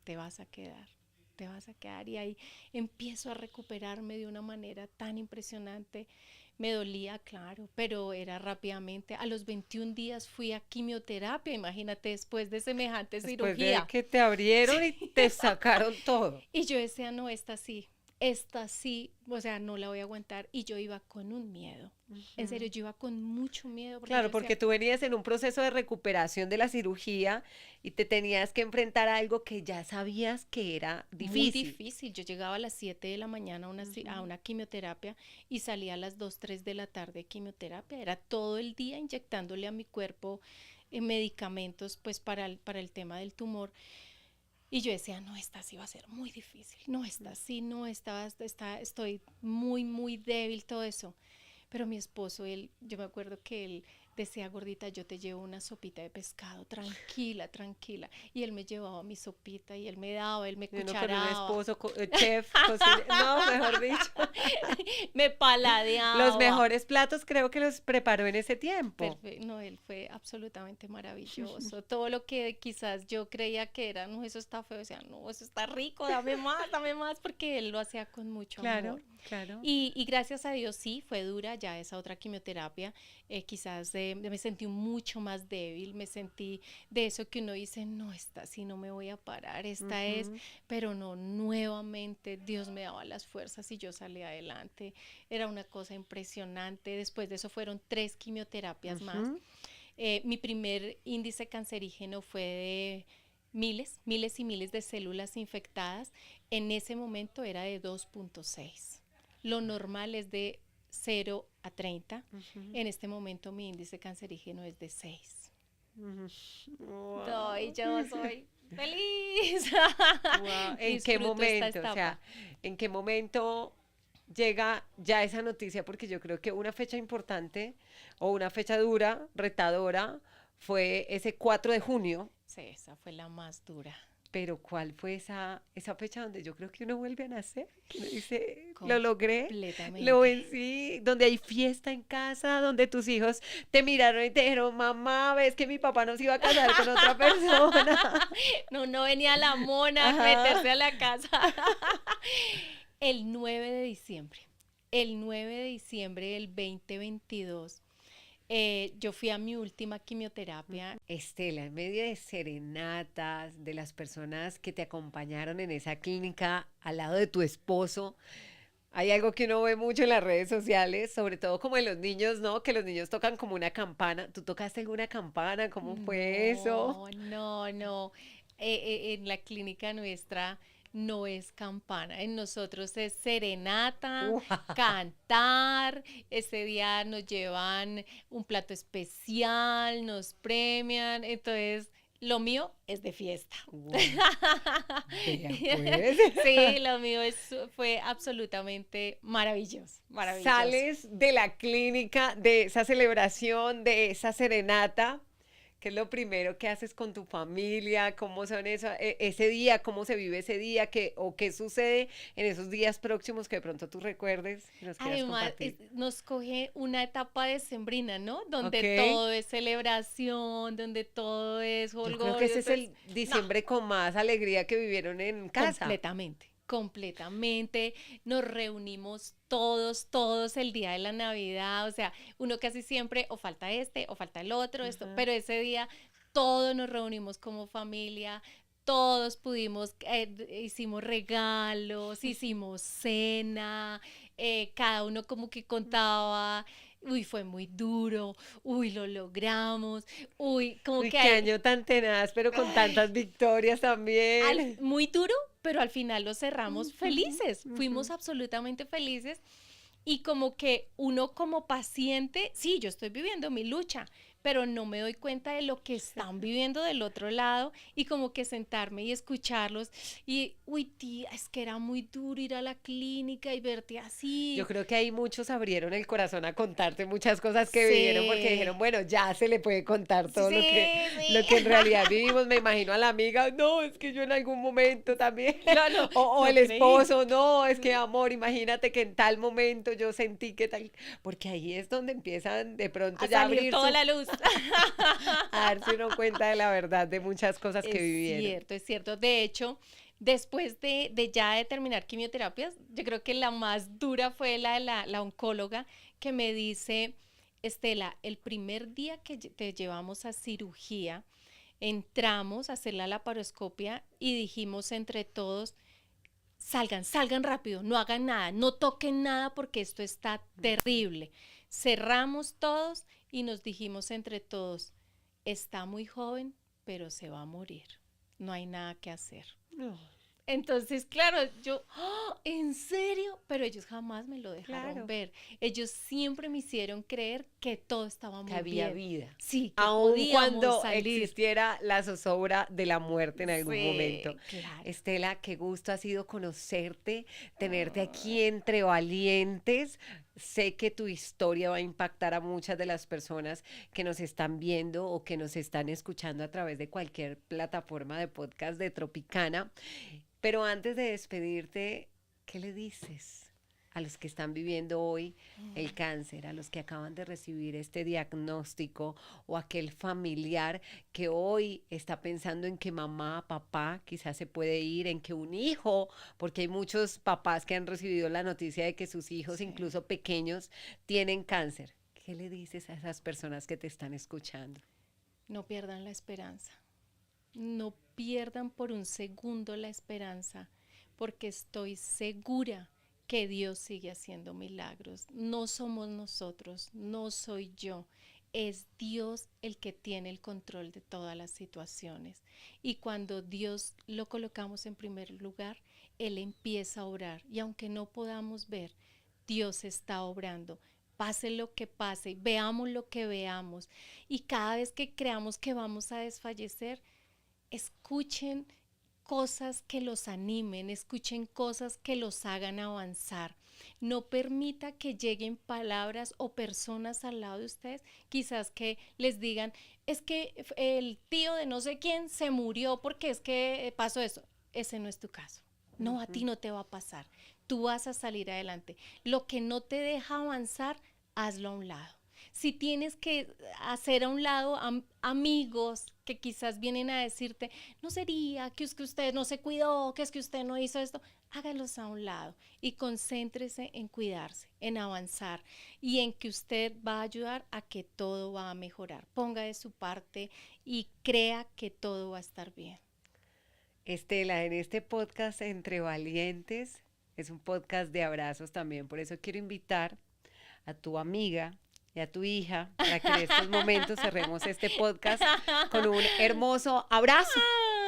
te vas a quedar. Te vas a quedar, y ahí empiezo a recuperarme de una manera tan impresionante. Me dolía, claro, pero era rápidamente. A los 21 días fui a quimioterapia, imagínate, después de semejante Después cirugía. de que te abrieron y te sacaron todo. Y yo decía, no, esta sí, o sea, no la voy a aguantar. Y yo iba con un miedo. En serio, yo iba con mucho miedo. Claro, porque tú venías en un proceso de recuperación de la cirugía y te tenías que enfrentar a algo que ya sabías que era difícil. Muy difícil. Yo llegaba a las 7 de la mañana a una quimioterapia y salía a las 2, 3 de la tarde de quimioterapia. Era todo el día inyectándole a mi cuerpo medicamentos pues para el tema del tumor. Y yo decía, no, esta sí va a ser muy difícil. No, esta sí, no, estoy muy, muy débil, todo eso. Pero mi esposo, yo me acuerdo que él decía, gordita, yo te llevo una sopita de pescado, tranquila, tranquila. Y él me llevaba mi sopita y él me daba, él me cucharaba. Con un esposo, chef, no, mejor dicho. Me paladeaba. Los mejores platos creo que los preparó en ese tiempo. No, él fue absolutamente maravilloso. Todo lo que quizás yo creía que era, no, eso está feo, decía, no, eso está rico, dame más, porque él lo hacía con mucho amor. Claro. Y gracias a Dios sí, fue dura ya esa otra quimioterapia, quizás me sentí mucho más débil, me sentí de eso que uno dice, no, esta sí no me voy a parar, esta es, pero no, nuevamente Dios me daba las fuerzas y yo salí adelante, era una cosa impresionante. Después de eso fueron 3 quimioterapias más. Mi primer índice cancerígeno fue de miles y miles de células infectadas, en ese momento era de 2.6. Lo normal es de 0 a 30. En este momento mi índice cancerígeno es de 6. Wow. Y yo soy feliz. Wow. ¿En qué momento? O sea, ¿en qué momento llega ya esa noticia? Porque yo creo que una fecha importante o una fecha dura, retadora, fue ese 4 de junio. Sí, esa fue la más dura. Pero ¿cuál fue esa fecha donde yo creo que uno vuelve a nacer? Que uno dice, lo logré, lo vencí, donde hay fiesta en casa, donde tus hijos te miraron y te dijeron, mamá, ves que mi papá nos iba a casar con otra persona. No venía la mona a meterse a la casa. El 9 de diciembre del 2022. Yo fui a mi última quimioterapia. Estela, en medio de serenatas, de las personas que te acompañaron en esa clínica al lado de tu esposo, hay algo que uno ve mucho en las redes sociales, sobre todo como en los niños, ¿no? Que los niños tocan como una campana. ¿Tú tocaste alguna campana? ¿Cómo fue eso? No. En la clínica nuestra no es campana, en nosotros es serenata, cantar, ese día nos llevan un plato especial, nos premian, entonces lo mío es de fiesta. Wow. Pues. Sí, lo mío fue absolutamente maravilloso. Sales de la clínica, de esa celebración, de esa serenata, ¿Qué es lo primero que haces con tu familia? ¿Cómo son ese día? ¿Cómo se vive ese día? ¿O qué sucede en esos días próximos que de pronto tú recuerdes y nos quieras Además, compartir? nos coge una etapa decembrina, ¿no? Donde Ok. todo es celebración, donde todo es Yo creo que holgorio. ese es Entonces, el no, diciembre con más alegría que vivieron en casa. completamente, completamente. Nos reunimos todos el día de la Navidad. O sea, uno casi siempre o falta este o falta el otro, esto, Ajá. pero ese día todos nos reunimos como familia. Todos pudimos, hicimos regalos, hicimos cena, cada uno como que contaba, uy, fue muy duro, uy, lo logramos, uy, como Uy, que qué hay, año tan tenaz, pero con tantas victorias también. muy duro, pero al final lo cerramos Ujú, felices, fuimos ujú. absolutamente felices y como que uno como paciente, sí, yo estoy viviendo mi lucha, pero no me doy cuenta de lo que están viviendo del otro lado y como que sentarme y escucharlos y, uy, tía, es que era muy duro ir a la clínica y verte Yo así. creo que ahí muchos abrieron el corazón a contarte muchas cosas que vivieron porque Sí, dijeron, bueno, ya se le puede contar sí, todo sí. lo que en realidad vivimos. Me imagino a la amiga, no, es que yo en algún momento también, Yo no, o no el creí. esposo, no, es que amor, imagínate que en tal momento yo sentí que tal, porque ahí es donde empiezan de pronto A ya a salir abrir toda su, la luz. a darse uno cuenta de la verdad de muchas cosas que Es vivieron. cierto, es cierto. De hecho, después de ya de terminar quimioterapias, yo creo que la más dura fue la de la oncóloga que me dice, Estela, el primer día que te llevamos a cirugía, entramos a hacer la laparoscopia y dijimos entre todos, salgan rápido, no hagan nada, no toquen nada porque esto está terrible. Cerramos todos y nos dijimos entre todos, está muy joven, pero se va a morir. No hay nada que hacer. No, Entonces, claro, yo, ¡oh! ¿En serio? Pero ellos jamás me lo dejaron claro. ver. Ellos siempre me hicieron creer que todo estaba Que muy había bien. vida, Sí, que aun podíamos cuando salir. existiera la zozobra de la muerte en algún momento. Sí, claro. Estela, qué gusto ha sido conocerte, tenerte Ay, aquí entre valientes. Sé que tu historia va a impactar a muchas de las personas que nos están viendo o que nos están escuchando a través de cualquier plataforma de podcast de Tropicana. Pero antes de despedirte, ¿qué le dices a los que están viviendo hoy el cáncer, a los que acaban de recibir este diagnóstico o aquel familiar que hoy está pensando en que mamá, papá quizás se puede ir, en que un hijo, porque hay muchos papás que han recibido la noticia de que sus hijos, sí. incluso pequeños, tienen cáncer? ¿Qué le dices a esas personas que te están escuchando? No pierdan la esperanza. No pierdan por un segundo la esperanza, porque estoy segura que Dios sigue haciendo milagros. No somos nosotros, no soy yo. Es Dios el que tiene el control de todas las situaciones. Y cuando Dios lo colocamos en primer lugar, Él empieza a obrar. Y aunque no podamos ver, Dios está obrando. Pase lo que pase, veamos lo que veamos. Y cada vez que creamos que vamos a desfallecer, escuchen cosas que los animen, escuchen cosas que los hagan avanzar. No permita que lleguen palabras o personas al lado de ustedes, quizás que les digan, es que el tío de no sé quién se murió porque es que pasó eso. Ese no es tu caso. No, a ti Ujú. no te va a pasar. Tú vas a salir adelante. Lo que no te deja avanzar, hazlo a un lado. Si tienes que hacer a un lado amigos que quizás vienen a decirte, no sería que es que usted no se cuidó, que es que usted no hizo esto, hágalos a un lado y concéntrese en cuidarse, en avanzar y en que usted va a ayudar a que todo va a mejorar. Ponga de su parte y crea que todo va a estar bien. Estela, en este podcast Entre Valientes, es un podcast de abrazos también, por eso quiero invitar a tu amiga y a tu hija para que en estos momentos cerremos este podcast con un hermoso abrazo.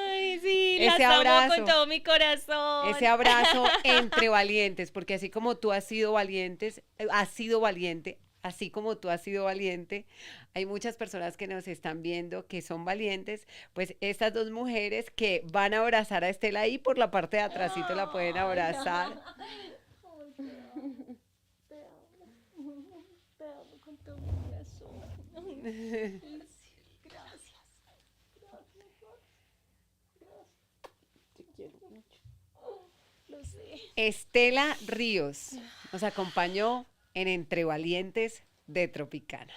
Ay, sí, Ese las amo con abrazo, todo mi ese corazón. abrazo entre valientes, porque así como tú has sido valientes, has sido valiente, así como tú has sido valiente, hay muchas personas que nos están viendo que son valientes, pues estas dos mujeres que van a abrazar a Estela ahí por la parte de atrásito la pueden Ay, abrazar. ay, te amo, te amo con todo mi corazón. Ay, sí, gracias. quiero mucho. Lo sé. Estela Ríos nos acompañó en Entre Valientes de Tropicana.